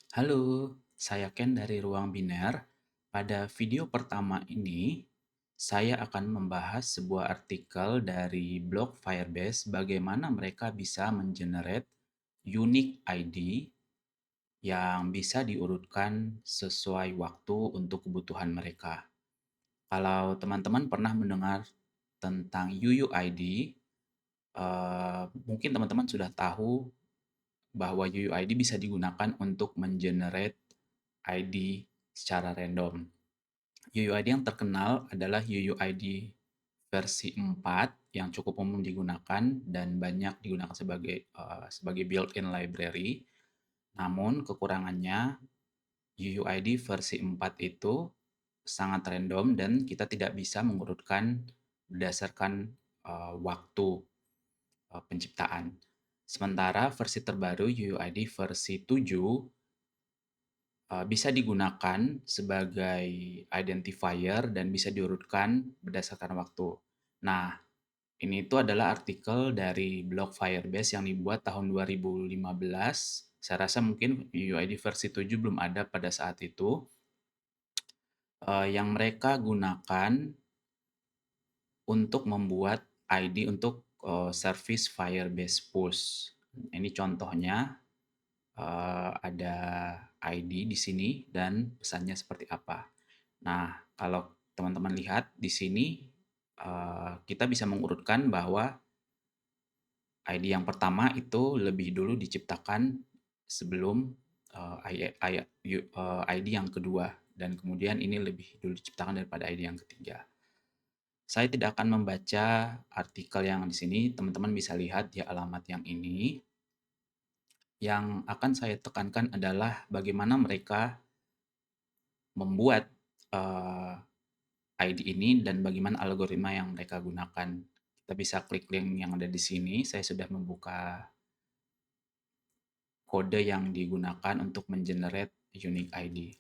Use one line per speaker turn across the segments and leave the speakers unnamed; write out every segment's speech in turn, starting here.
Halo, saya Ken dari Ruang Biner. Pada video pertama ini, saya akan membahas sebuah artikel dari blog Firebase bagaimana mereka bisa mengenerate unique ID yang bisa diurutkan sesuai waktu untuk kebutuhan mereka. Kalau teman-teman pernah mendengar tentang UUID, mungkin teman-teman sudah tahu bahwa UUID bisa digunakan untuk mengenerate ID secara random. UUID yang terkenal adalah UUID versi 4 yang cukup umum digunakan dan banyak digunakan sebagai built-in library. Namun kekurangannya UUID versi 4 itu sangat random dan kita tidak bisa mengurutkan berdasarkan waktu penciptaan. Sementara versi terbaru UUID versi 7 bisa digunakan sebagai identifier dan bisa diurutkan berdasarkan waktu. Nah, ini itu adalah artikel dari blog Firebase yang dibuat tahun 2015. Saya rasa mungkin UUID versi 7 belum ada pada saat itu. Yang mereka gunakan untuk membuat ID untuk service Firebase Push. Ini contohnya, ada ID di sini dan pesannya seperti apa. Nah, kalau teman-teman lihat di sini, kita bisa mengurutkan bahwa ID yang pertama itu lebih dulu diciptakan sebelum ID yang kedua, dan kemudian ini lebih dulu diciptakan daripada ID yang ketiga. Saya tidak akan membaca artikel yang di sini, teman-teman bisa lihat di alamat yang ini. Yang akan saya tekankan adalah bagaimana mereka membuat ID ini dan bagaimana algoritma yang mereka gunakan. Kita bisa klik link yang ada di sini. Saya sudah membuka kode yang digunakan untuk mengenerate unique ID.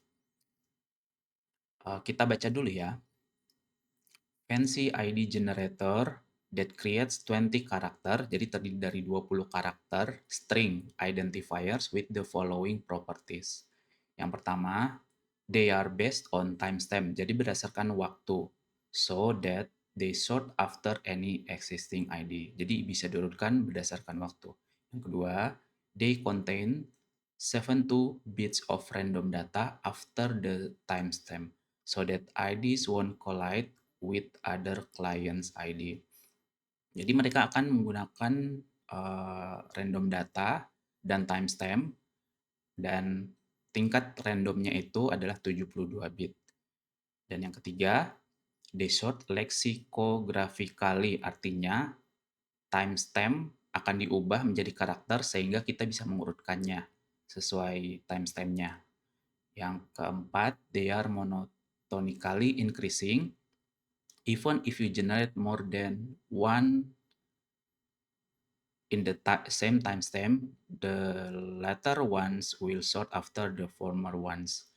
Kita baca dulu ya. Fancy ID generator that creates 20 karakter, jadi terdiri dari 20 karakter string identifiers with the following properties. Yang pertama, they are based on timestamp, jadi berdasarkan waktu, so that they sort after any existing ID. Jadi bisa diurutkan berdasarkan waktu. Yang kedua, they contain 72 bits of random data after the timestamp, so that IDs won't collide with other clients ID. Jadi mereka akan menggunakan random data dan timestamp, dan tingkat randomnya itu adalah 72 bit. Dan yang ketiga, they sort lexicographically, artinya timestamp akan diubah menjadi karakter sehingga kita bisa mengurutkannya sesuai timestampnya. Yang keempat, they are monotonically increasing. Even if you generate more than one in the same timestamp, the latter ones will sort after the former ones.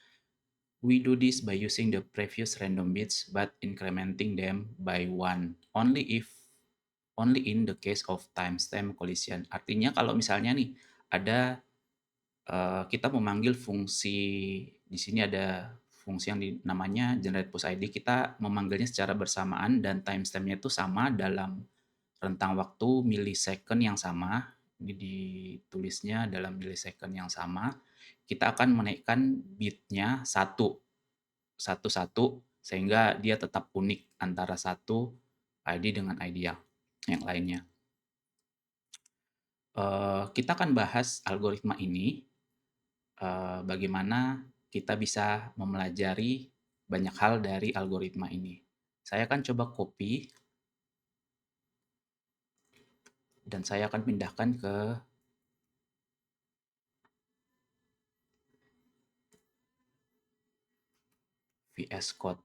We do this by using the previous random bits but incrementing them by one, only in the case of timestamp collision. Artinya kalau misalnya nih ada kita memanggil fungsi, di sini ada fungsi yang namanya generate push ID, kita memanggilnya secara bersamaan dan timestampnya itu sama dalam rentang waktu millisecond yang sama. Ini ditulisnya dalam millisecond yang sama. Kita akan menaikkan bitnya satu satu sehingga dia tetap unik antara satu ID dengan ID yang lainnya. Kita akan bahas algoritma ini, bagaimana kita bisa mempelajari banyak hal dari algoritma ini. Saya akan coba copy dan saya akan pindahkan ke VS Code.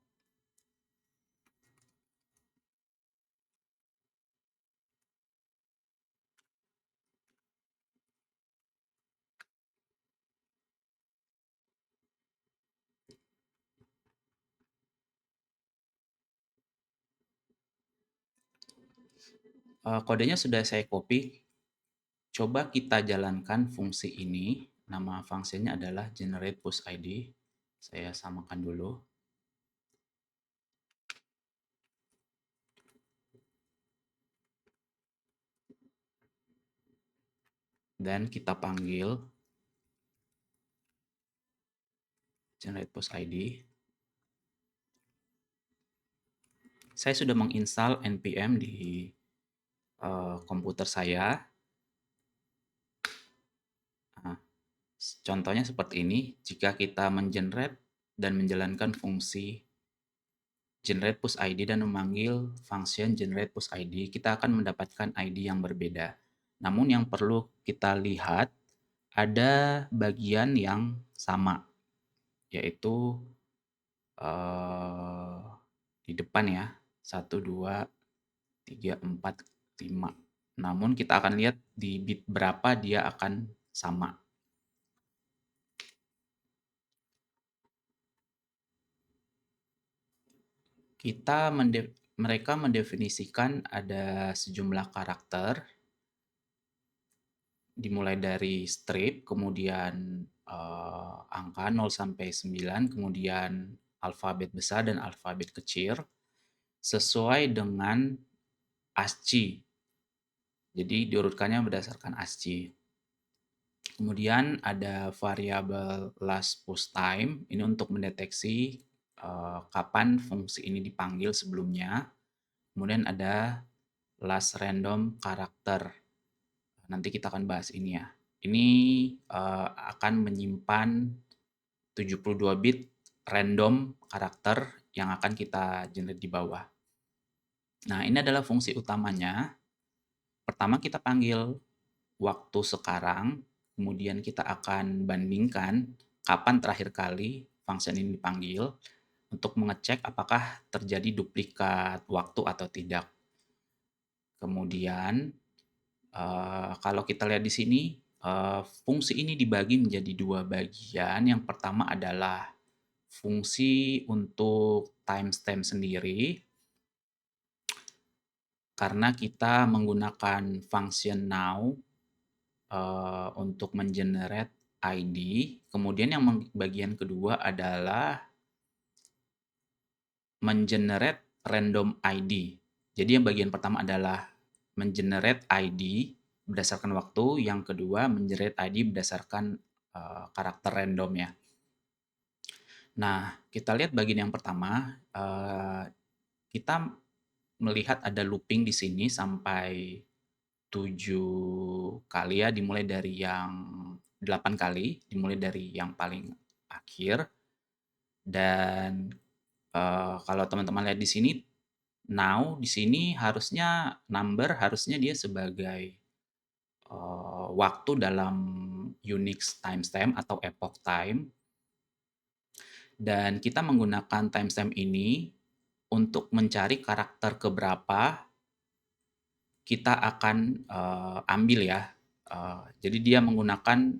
Kodenya sudah saya copy. Coba kita jalankan fungsi ini Nama fungsinya adalah generate push ID. Saya samakan dulu. Dan kita panggil generate push ID. Saya sudah menginstal npm di komputer saya. Nah, contohnya seperti ini. Jika kita mengenerate dan menjalankan fungsi generate push ID dan memanggil function generate push ID, kita akan mendapatkan ID yang berbeda. Namun yang perlu kita lihat, ada bagian yang sama, yaitu di depan ya, 1, 2, 3, 4, 5. Namun kita akan lihat di bit berapa dia akan sama. Mereka mendefinisikan ada sejumlah karakter, dimulai dari strip, kemudian angka 0 sampai 9, kemudian alfabet besar dan alfabet kecil, sesuai dengan ASCII. Jadi diurutkannya berdasarkan ASCII. Kemudian ada variabel last push time, ini untuk mendeteksi kapan fungsi ini dipanggil sebelumnya. Kemudian ada last random character. Nanti kita akan bahas ini ya. Ini akan menyimpan 72 bit random karakter yang akan kita generate di bawah. Nah, ini adalah fungsi utamanya. Pertama kita panggil waktu sekarang, kemudian kita akan bandingkan kapan terakhir kali function ini dipanggil untuk mengecek apakah terjadi duplikat waktu atau tidak. Kemudian kalau kita lihat di sini, fungsi ini dibagi menjadi dua bagian. Yang pertama adalah fungsi untuk timestamp sendiri, karena kita menggunakan function now untuk mengenerate ID. Kemudian yang bagian kedua adalah mengenerate random ID. Jadi yang bagian pertama adalah mengenerate ID berdasarkan waktu, yang kedua mengenerate ID berdasarkan karakter random ya. Nah, kita lihat bagian yang pertama, kita melihat ada looping di sini sampai 7 kali ya, dimulai dari yang 8 kali, dimulai dari yang paling akhir. Dan kalau teman-teman lihat di sini, now di sini harusnya number harusnya dia sebagai waktu dalam Unix timestamp atau epoch time. Dan kita menggunakan timestamp ini untuk mencari karakter keberapa kita akan ambil ya. Jadi dia menggunakan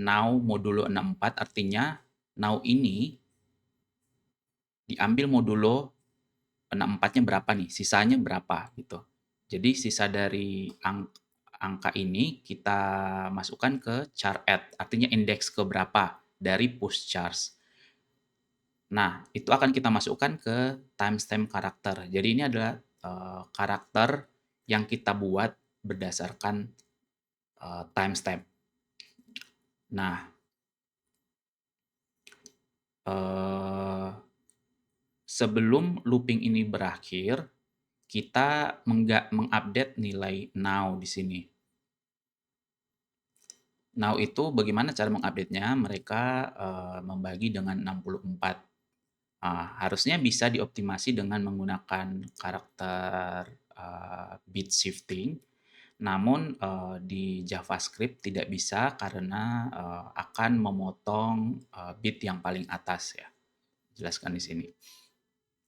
now modulo 64, artinya now ini diambil modulo 64-nya berapa nih, sisanya berapa gitu. Jadi sisa dari angka ini kita masukkan ke char add, artinya indeks ke berapa dari push chars. Nah, itu akan kita masukkan ke timestamp karakter. Jadi ini adalah karakter yang kita buat berdasarkan timestamp. Nah, sebelum looping ini berakhir, kita mengupdate nilai now di sini. Now itu bagaimana cara mengupdate-nya? Mereka membagi dengan 64. Harusnya bisa dioptimasi dengan menggunakan karakter bit shifting. Namun di JavaScript tidak bisa karena akan memotong bit yang paling atas ya. Jelaskan di sini.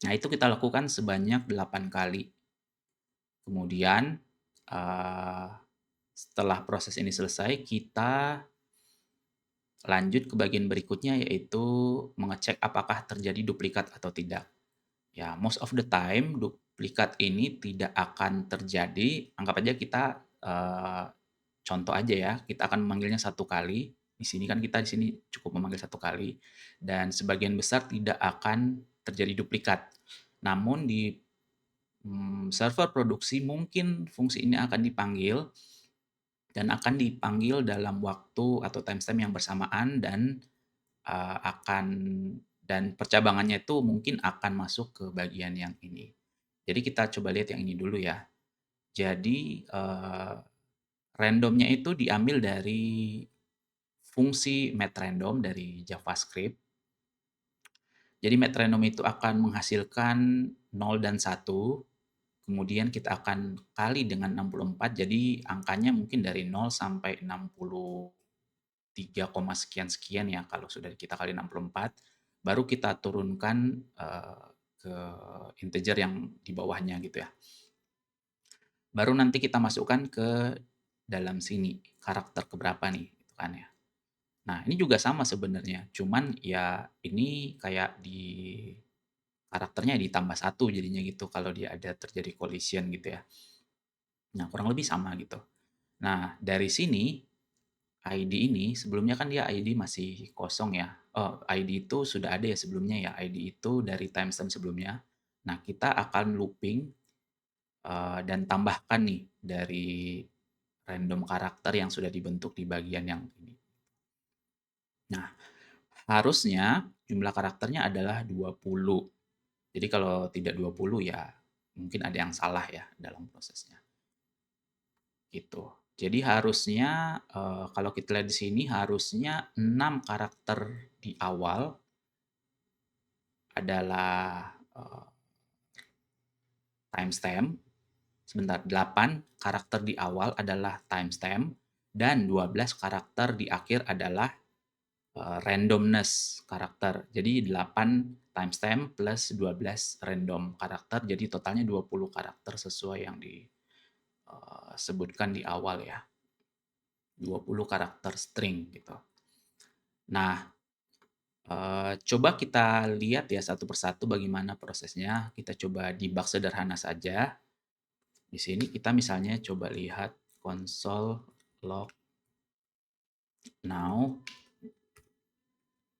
Nah, itu kita lakukan sebanyak 8 kali. Kemudian setelah proses ini selesai, kita lanjut ke bagian berikutnya, yaitu mengecek apakah terjadi duplikat atau tidak. Ya, most of the time duplikat ini tidak akan terjadi. Anggap aja kita contoh aja ya, kita akan memanggilnya 1 kali, Di sini kan kita di sini cukup memanggil satu kali dan sebagian besar tidak akan terjadi duplikat. Namun di server produksi mungkin fungsi ini akan dipanggil dan akan dipanggil dalam waktu atau timestamp yang bersamaan dan akan dan percabangannya itu mungkin akan masuk ke bagian yang ini. Jadi kita coba lihat yang ini dulu ya. Jadi randomnya itu diambil dari fungsi mathRandom dari JavaScript. Jadi mathRandom itu akan menghasilkan 0 dan 1, kemudian kita akan kali dengan 64, jadi angkanya mungkin dari 0 sampai 63, sekian-sekian ya kalau sudah kita kali 64, baru kita turunkan ke integer yang di bawahnya gitu ya. Baru nanti kita masukkan ke dalam sini, karakter keberapa nih, gitu kan ya. Nah, ini juga sama sebenarnya, cuman ya ini kayak di karakternya ditambah 1 jadinya gitu kalau dia ada terjadi collision gitu ya. Nah, kurang lebih sama gitu. Nah, dari sini ID ini sebelumnya kan dia ID masih kosong ya. Oh, ID itu sudah ada ya sebelumnya ya. ID itu dari timestamp sebelumnya. Nah, kita akan looping dan tambahkan nih dari random karakter yang sudah dibentuk di bagian yang ini. Nah, harusnya jumlah karakternya adalah 20. Jadi kalau tidak 20 ya mungkin ada yang salah ya dalam prosesnya. Gitu. Jadi harusnya kalau kita lihat di sini harusnya 6 karakter di awal adalah timestamp. Sebentar, 8 karakter di awal adalah timestamp dan 12 karakter di akhir adalah randomness karakter. Jadi 8 timestamp plus 12 random karakter, jadi totalnya 20 karakter sesuai yang disebutkan di awal ya. 20 karakter string gitu. Nah, coba kita lihat ya satu persatu bagaimana prosesnya. Kita coba debug sederhana saja. Di sini kita misalnya coba lihat console log now.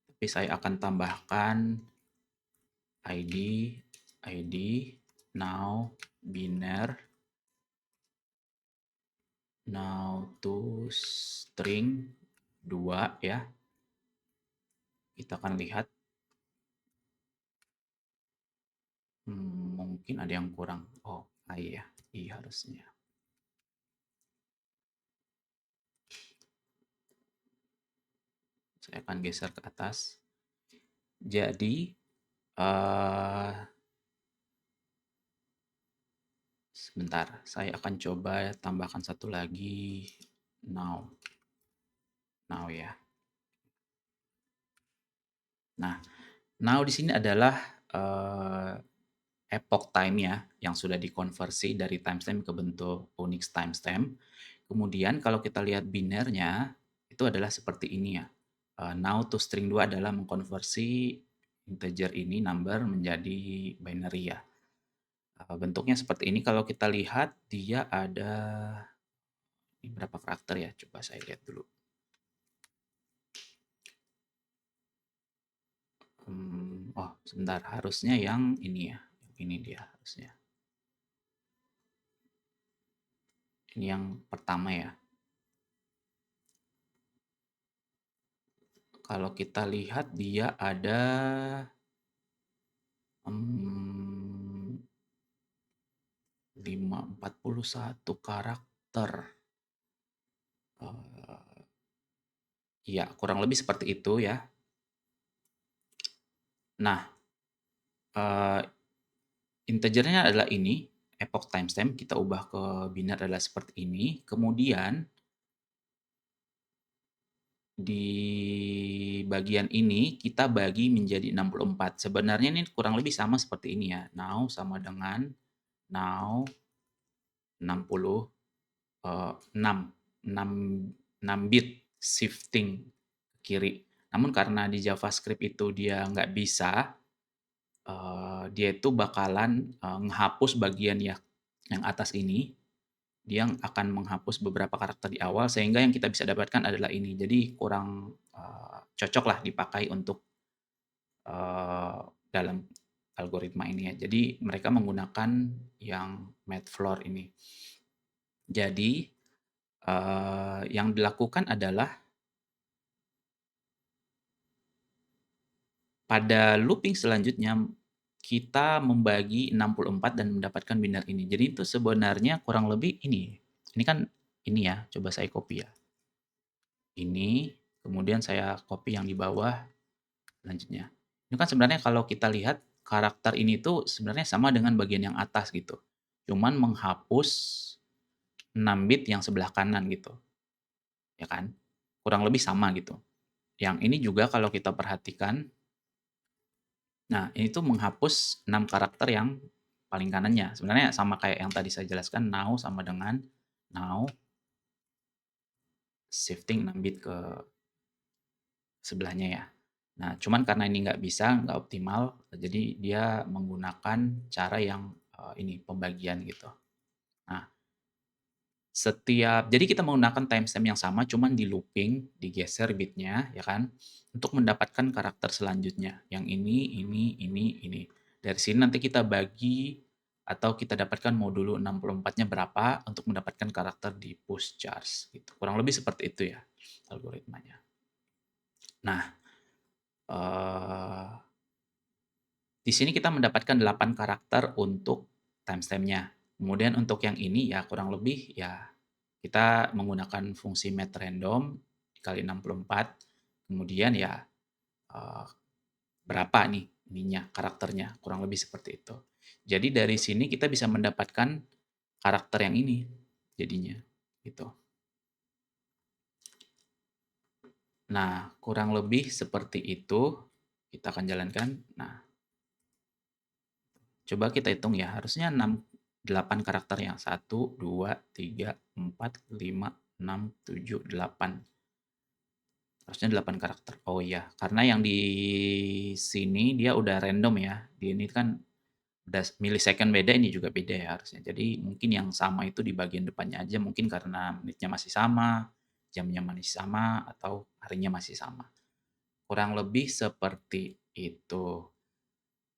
Tapi saya akan tambahkan ID, ID, now, biner, now to string 2 ya. Kita akan lihat mungkin ada yang kurang. Oh, I ya, I harusnya. Saya akan geser ke atas. Jadi sebentar, saya akan coba tambahkan satu lagi now. Now ya. Nah, now di sini adalah epoch time ya yang sudah dikonversi dari timestamp ke bentuk Unix timestamp. Kemudian kalau kita lihat binernya itu adalah seperti ini ya. Now to string 2 adalah mengkonversi integer ini number menjadi binary ya. Bentuknya seperti ini. Kalau kita lihat dia ada ini berapa karakter ya? Coba saya lihat dulu. Oh, sebentar. Harusnya yang ini ya. Yang ini dia harusnya. Ini yang pertama ya. Kalau kita lihat dia ada 41 karakter. Iya, kurang lebih seperti itu ya. Nah, integernya adalah ini, epoch timestamp, kita ubah ke biner adalah seperti ini. Kemudian di bagian ini kita bagi menjadi 64. Sebenarnya ini kurang lebih sama seperti ini ya. Now sama dengan now 60 6 bit shifting ke kiri. Namun karena di JavaScript itu dia nggak bisa, dia itu bakalan ngehapus bagian yang atas ini, dia akan menghapus beberapa karakter di awal sehingga yang kita bisa dapatkan adalah ini. Jadi kurang, cocok lah dipakai untuk, eee, dalam algoritma ini ya. Jadi mereka menggunakan yang Matplotlib ini. Jadi, yang dilakukan adalah pada looping selanjutnya kita membagi 64 dan mendapatkan binar ini. Jadi itu sebenarnya kurang lebih ini. Ini kan ini ya, coba saya copy ya. Ini, kemudian saya copy yang di bawah selanjutnya. Ini kan sebenarnya kalau kita lihat karakter ini tuh sebenarnya sama dengan bagian yang atas gitu. Cuman menghapus 6 bit yang sebelah kanan gitu, ya kan? Kurang lebih sama gitu. Yang ini juga kalau kita perhatikan, nah ini tuh menghapus 6 karakter yang paling kanannya. Sebenarnya sama kayak yang tadi saya jelaskan, now sama dengan now shifting 6 bit ke sebelahnya ya. Nah, cuman karena ini nggak bisa, nggak optimal, jadi dia menggunakan cara yang ini pembagian gitu. Nah, jadi kita menggunakan timestamp yang sama, cuman di looping, digeser bitnya, ya kan, untuk mendapatkan karakter selanjutnya. Yang ini. Dari sini nanti kita bagi atau kita dapatkan modulo 64-nya berapa untuk mendapatkan karakter di push charge gitu. Kurang lebih seperti itu ya algoritmanya. Nah, di sini kita mendapatkan 8 karakter untuk timestamp-nya. Kemudian untuk yang ini ya kurang lebih ya kita menggunakan fungsi math_random dikali 64. Kemudian ya berapa nih ininya karakternya, kurang lebih seperti itu. Jadi dari sini kita bisa mendapatkan karakter yang ini jadinya gitu. Nah, kurang lebih seperti itu kita akan jalankan. Nah, coba kita hitung ya, harusnya 8 karakter yang 1, 2, 3, 4, 5, 6, 7, 8. Harusnya 8 karakter. Oh iya, karena yang di sini dia udah random ya. Di ini kan udah millisecond beda, ini juga beda ya harusnya. Jadi mungkin yang sama itu di bagian depannya aja, mungkin karena menitnya masih sama, jamnya masih sama, atau harinya masih sama. Kurang lebih seperti itu.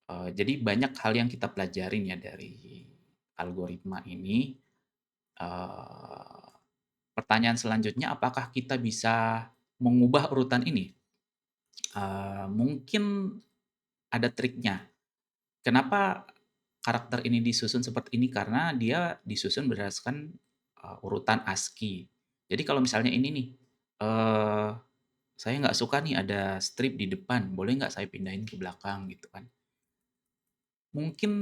Jadi banyak hal yang kita pelajarin ya dari algoritma ini. Pertanyaan selanjutnya, apakah kita bisa mengubah urutan ini? Mungkin ada triknya. Kenapa karakter ini disusun seperti ini? Karena dia disusun berdasarkan urutan ASCII. Jadi kalau misalnya ini nih, uh, saya nggak suka nih ada strip di depan, boleh nggak saya pindahin ke belakang gitu kan? Mungkin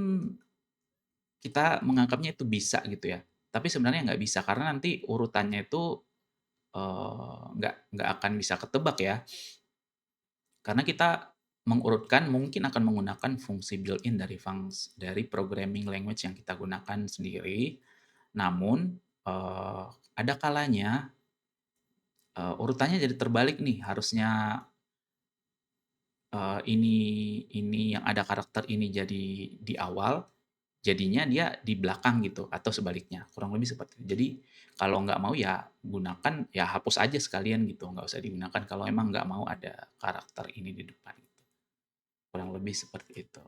kita menganggapnya itu bisa gitu ya, tapi sebenarnya nggak bisa karena nanti urutannya itu nggak akan bisa ketebak ya, karena kita mengurutkan mungkin akan menggunakan fungsi built-in dari programming language yang kita gunakan sendiri. Namun, ada kalanya, urutannya jadi terbalik nih, harusnya, ini yang ada karakter ini jadi di awal, jadinya dia di belakang gitu atau sebaliknya, kurang lebih seperti itu. Jadi kalau nggak mau ya gunakan, ya hapus aja sekalian gitu, nggak usah digunakan kalau emang nggak mau ada karakter ini di depan gitu. Kurang lebih seperti itu.